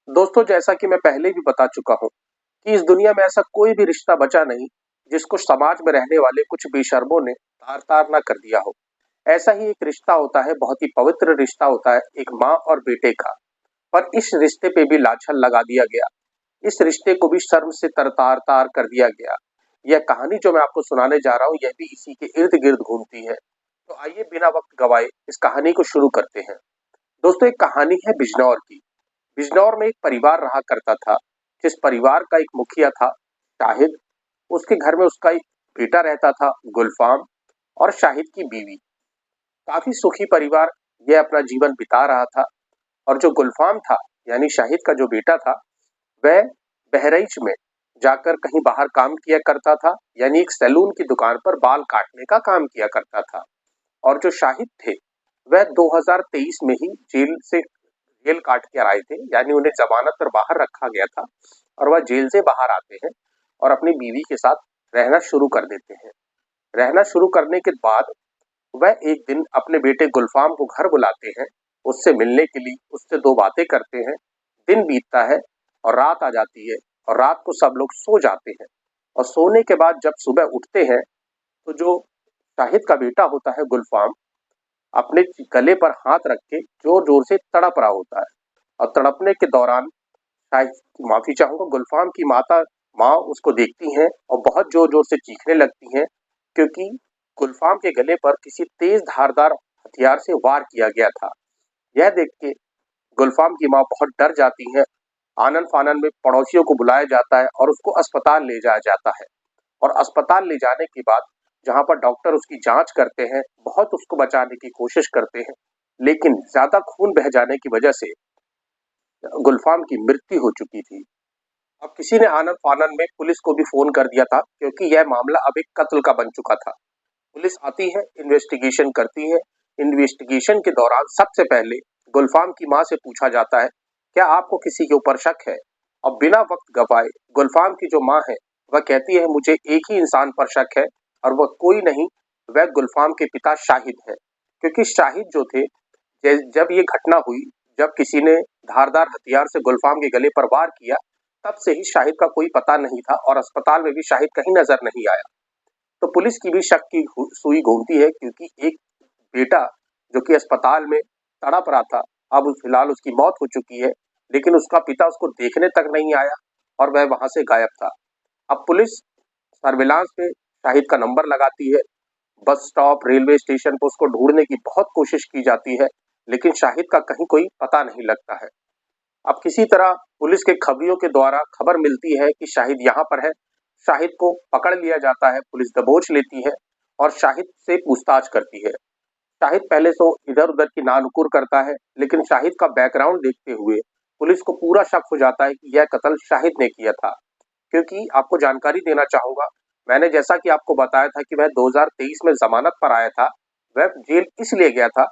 दोस्तों, जैसा कि मैं पहले भी बता चुका हूँ कि इस दुनिया में ऐसा कोई भी रिश्ता बचा नहीं जिसको समाज में रहने वाले कुछ बेशर्मों ने तार-तार ना कर दिया हो। ऐसा ही एक रिश्ता होता है, बहुत ही पवित्र रिश्ता होता है, एक माँ और बेटे का। पर इस रिश्ते पे भी लाछन लगा दिया गया। इस रिश्ते को भी शर्म से तर-तार-तार कर दिया गया। यह कहानी जो मैं आपको सुनाने जा रहा हूँ, यह भी इसी के इर्द-गिर्द घूमती है। तो आइए बिना वक्त गवाए इस कहानी को शुरू करते हैं। दोस्तों, एक कहानी है बिजनौर की। बिजनौर में एक परिवार रहा करता था, जिस परिवार का एक मुखिया था शाहिद। उसके घर में उसका एक बेटा रहता था गुलफाम, और शाहिद की बीवी। काफी सुखी परिवार यह अपना जीवन बिता रहा था। और जो गुलफाम था, यानी शाहिद का जो बेटा था, वह बहराइच में जाकर कहीं बाहर काम किया करता था, यानी एक सैलून की दुकान पर बाल काटने का काम किया करता था। और जो शाहिद थे, वह 2023 में ही जेल काट कर आए थे, यानी उन्हें जमानत पर बाहर रखा गया था। और वह जेल से बाहर आते हैं और अपनी बीवी के साथ रहना शुरू कर देते हैं। रहना शुरू करने के बाद वह एक दिन अपने बेटे गुलफाम को घर बुलाते हैं, उससे मिलने के लिए, उससे दो बातें करते हैं। दिन बीतता है और रात आ जाती है, और रात को सब लोग सो जाते हैं। और सोने के बाद जब सुबह उठते हैं, तो जो शाहिद का बेटा होता है गुलफाम, अपने गले पर हाथ रख के जोर जोर से तड़प रहा होता है। और तड़पने के दौरान शाहिद, माफी चाहूंगा, गुलफाम की माँ उसको देखती हैं और बहुत जोर जोर से चीखने लगती हैं, क्योंकि गुलफाम के गले पर किसी तेज धारदार हथियार से वार किया गया था। यह देख के गुलफाम की माँ बहुत डर जाती है। आनन फानन में पड़ोसियों को बुलाया जाता है और उसको अस्पताल ले जाया जाता है। और अस्पताल ले जाने के बाद जहाँ पर डॉक्टर उसकी जांच करते हैं, बहुत उसको बचाने की कोशिश करते हैं, लेकिन ज्यादा खून बह जाने की वजह से गुलफाम की मृत्यु हो चुकी थी। अब किसी ने आनन फानन में पुलिस को भी फोन कर दिया था, क्योंकि यह मामला अब एक कत्ल का बन चुका था। पुलिस आती है, इन्वेस्टिगेशन करती है। इन्वेस्टिगेशन के दौरान सबसे पहले गुलफाम की माँ से पूछा जाता है, क्या आपको किसी के ऊपर शक है? और बिना वक्त गवाए गुलफाम की जो माँ है, वह कहती है, मुझे एक ही इंसान पर शक है, और वह कोई नहीं, वह गुलफाम के पिता शाहिद है। क्योंकि शाहिद जो थे, जब ये घटना हुई, जब किसी ने धारदार हथियार से गुलफाम के गले पर वार किया, तब से ही शाहिद का कोई पता नहीं था, और अस्पताल में भी शाहिद कहीं नजर नहीं आया। तो पुलिस की भी शक की सुई घूमती है, क्योंकि एक बेटा जो कि अस्पताल में तड़प रहा था, अब फिलहाल उसकी मौत हो चुकी है, लेकिन उसका पिता उसको देखने तक नहीं आया, और वह वहां से गायब था। अब पुलिस सर्विलांस पे शाहिद का नंबर लगाती है। बस स्टॉप, रेलवे स्टेशन पर उसको ढूंढने की बहुत कोशिश की जाती है, लेकिन शाहिद का कहीं कोई पता नहीं लगता है। अब किसी तरह पुलिस के खबरियों के द्वारा खबर मिलती है कि शाहिद यहाँ पर है। शाहिद को पकड़ लिया जाता है, पुलिस दबोच लेती है और शाहिद से पूछताछ करती है। शाहिद पहले तो इधर-उधर की नानुकुर करता है, लेकिन शाहिद का बैकग्राउंड देखते हुए पुलिस को पूरा शक हो जाता है कि यह कत्ल शाहिद ने किया था। क्योंकि आपको जानकारी देना चाहूंगा, मैंने जैसा कि आपको बताया था कि वह 2023 में जमानत पर आया था। वह जेल इसलिए गया था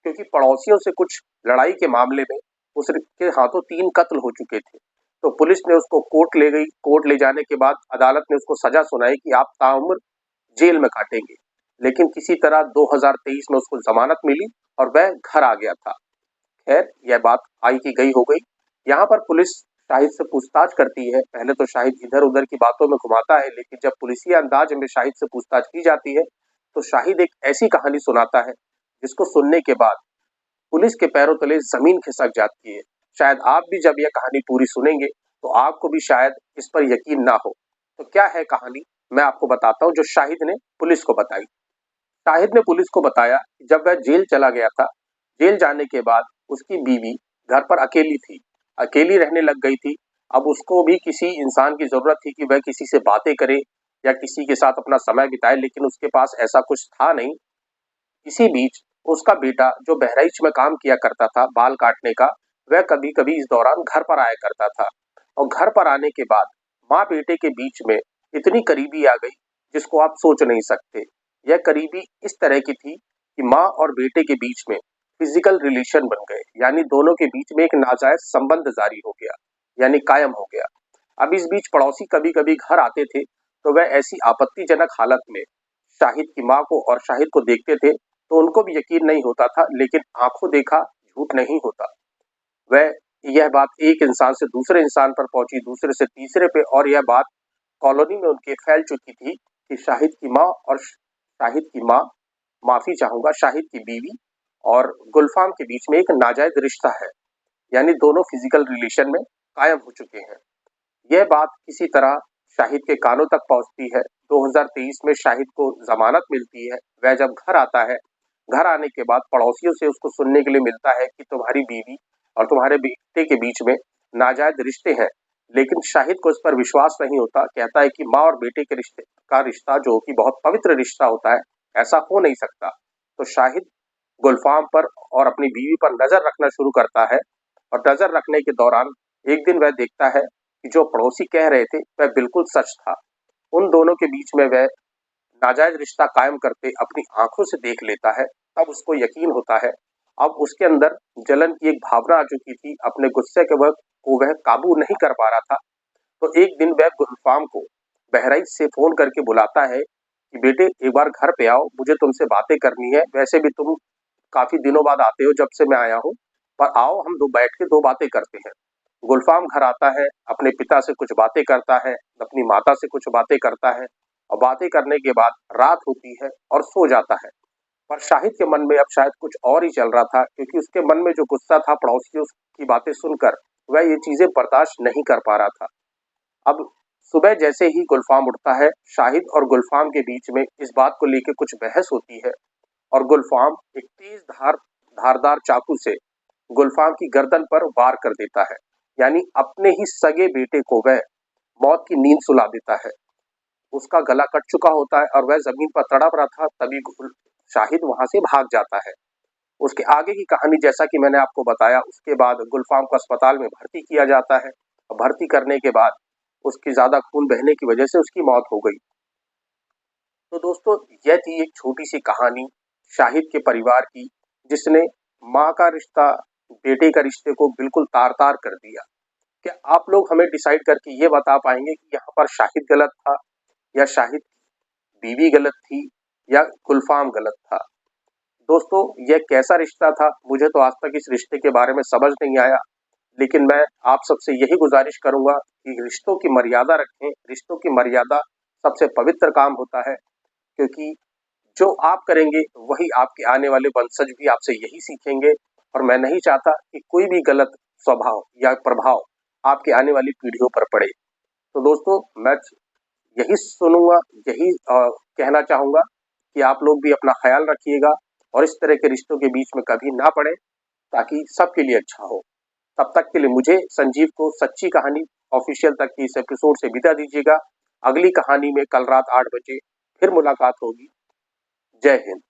क्योंकि पड़ोसियों से कुछ लड़ाई के मामले में उसके हाथों 3 कत्ल हो चुके थे। तो पुलिस ने उसको कोर्ट ले गई। कोर्ट ले जाने के बाद अदालत ने उसको सजा सुनाई कि आप ताउम्र जेल में काटेंगे। लेकिन किसी तरह 2023 में उसको जमानत मिली और वह घर आ गया था। खैर, यह बात आई की गई हो गई। यहाँ पर पुलिस शाहिद से पूछताछ करती है। पहले तो शाहिद इधर-उधर की बातों में घुमाता है, लेकिन जब पुलिसिया अंदाज में शाहिद से पूछताछ की जाती है, तो शाहिद एक ऐसी कहानी सुनाता है, जिसको सुनने के बाद पुलिस के पैरों तले जमीन खिसक जाती है। शायद आप भी जब यह कहानी पूरी सुनेंगे, तो आपको भी शायद इस पर यकीन ना हो। तो क्या है कहानी, मैं आपको बताता हूँ, जो शाहिद ने पुलिस को बताई। शाहिद ने पुलिस को बताया कि जब वह जेल चला गया था, जेल जाने के बाद उसकी बीवी घर पर अकेली थी, अकेली रहने लग गई थी। अब उसको भी किसी इंसान की ज़रूरत थी कि वह किसी से बातें करे या किसी के साथ अपना समय बिताए, लेकिन उसके पास ऐसा कुछ था नहीं। इसी बीच उसका बेटा, जो बहराइच में काम किया करता था बाल काटने का, वह कभी-कभी इस दौरान घर पर आया करता था। और घर पर आने के बाद माँ बेटे के बीच में इतनी करीबी आ गई, जिसको आप सोच नहीं सकते। यह करीबी इस तरह की थी कि माँ और बेटे के बीच में फिजिकल रिलेशन बन गए, यानी दोनों के बीच में एक नाजायज संबंध जारी हो गया, यानी कायम हो गया। अब इस बीच पड़ोसी कभी-कभी घर आते थे, तो वह ऐसी आपत्तिजनक हालत में शाहिद की माँ को और शाहिद को देखते थे, तो उनको भी यकीन नहीं होता था, लेकिन आंखों देखा झूठ नहीं होता। वह यह बात एक इंसान से दूसरे इंसान पर पहुंची, दूसरे से तीसरे पे, और यह बात कॉलोनी में उनके फैल चुकी थी कि शाहिद की माँ और शाहिद की माँ, माफी चाहूंगा, शाहिद की बीवी और गुलफाम के बीच में एक नाजायज रिश्ता है, यानी दोनों फिजिकल रिलेशन में कायम हो चुके हैं। यह बात किसी तरह शाहिद के कानों तक पहुंचती है। 2023 में शाहिद को जमानत मिलती है। वह जब घर आता है, घर आने के बाद पड़ोसियों से उसको सुनने के लिए मिलता है कि तुम्हारी बीवी और तुम्हारे बेटे के बीच में नाजायज रिश्ते हैं। लेकिन शाहिद को इस पर विश्वास नहीं होता। कहता है कि माँ और बेटे के रिश्ते का रिश्ता जो कि बहुत पवित्र रिश्ता होता है, ऐसा हो नहीं सकता। तो शाहिद गुलफाम पर और अपनी बीवी पर नजर रखना शुरू करता है, और नजर रखने के दौरान एक दिन वह देखता है कि जो पड़ोसी कह रहे थे वह बिल्कुल सच था। उन दोनों के बीच में वह नाजायज रिश्ता कायम करते अपनी आंखों से देख लेता है। तब उसको यकीन होता है। अब उसके अंदर जलन की एक भावना आ चुकी थी। अपने गुस्से के वक्त को वह काबू नहीं कर पा रहा था। तो एक दिन वह गुलफाम को बहराइच से फोन करके बुलाता है कि बेटे एक बार घर पे आओ, मुझे तुमसे बातें करनी है। वैसे भी तुम काफी दिनों बाद आते हो जब से मैं आया हूँ, पर आओ हम दो बैठ के दो बातें करते हैं। गुलफाम घर आता है, अपने पिता से कुछ बातें करता है, अपनी माता से कुछ बातें करता है, और बातें करने के बाद रात होती है और सो जाता है। पर शाहिद के मन में अब शायद कुछ और ही चल रहा था, क्योंकि उसके मन में जो गुस्सा था पड़ोसियों की बातें सुनकर, वह ये चीजें बर्दाश्त नहीं कर पा रहा था। अब सुबह जैसे ही गुलफाम उठता है, शाहिद और गुलफाम के बीच में इस बात को लेकर कुछ बहस होती है, और गुलफाम एक तेज धारदार चाकू से गुलफाम की गर्दन पर वार कर देता है। यानी अपने ही सगे बेटे को वह मौत की नींद सुला देता है। उसका गला कट चुका होता है और वह जमीन पर तड़प रहा था। तभी शाहिद वहां से भाग जाता है। उसके आगे की कहानी जैसा कि मैंने आपको बताया, उसके बाद गुलफाम को अस्पताल में भर्ती किया जाता है, और भर्ती करने के बाद उसकी ज्यादा खून बहने की वजह से उसकी मौत हो गई। तो दोस्तों, यह थी एक छोटी सी कहानी शाहिद के परिवार की, जिसने माँ का रिश्ता बेटे का रिश्ते को बिल्कुल तार तार कर दिया। क्या आप लोग हमें डिसाइड करके ये बता पाएंगे कि यहाँ पर शाहिद गलत था, या शाहिद बीवी गलत थी, या गुलफाम गलत था? दोस्तों, यह कैसा रिश्ता था? मुझे तो आज तक इस रिश्ते के बारे में समझ नहीं आया। लेकिन मैं आप सबसे यही गुजारिश करूंगा कि रिश्तों की मर्यादा रखें। रिश्तों की मर्यादा सबसे पवित्र काम होता है, क्योंकि जो आप करेंगे वही आपके आने वाले वंशज भी आपसे यही सीखेंगे। और मैं नहीं चाहता कि कोई भी गलत स्वभाव या प्रभाव आपके आने वाली पीढ़ियों पर पड़े। तो दोस्तों, मैं यही सुनूंगा, यही कहना चाहूंगा कि आप लोग भी अपना ख्याल रखिएगा और इस तरह के रिश्तों के बीच में कभी ना पड़े, ताकि सबके लिए अच्छा हो। तब तक के लिए मुझे संजीव को सच्ची कहानी ऑफिशियल तक की इस एपिसोड से विदा दीजिएगा। अगली कहानी में कल रात 8 बजे फिर मुलाकात होगी। जय हिंद।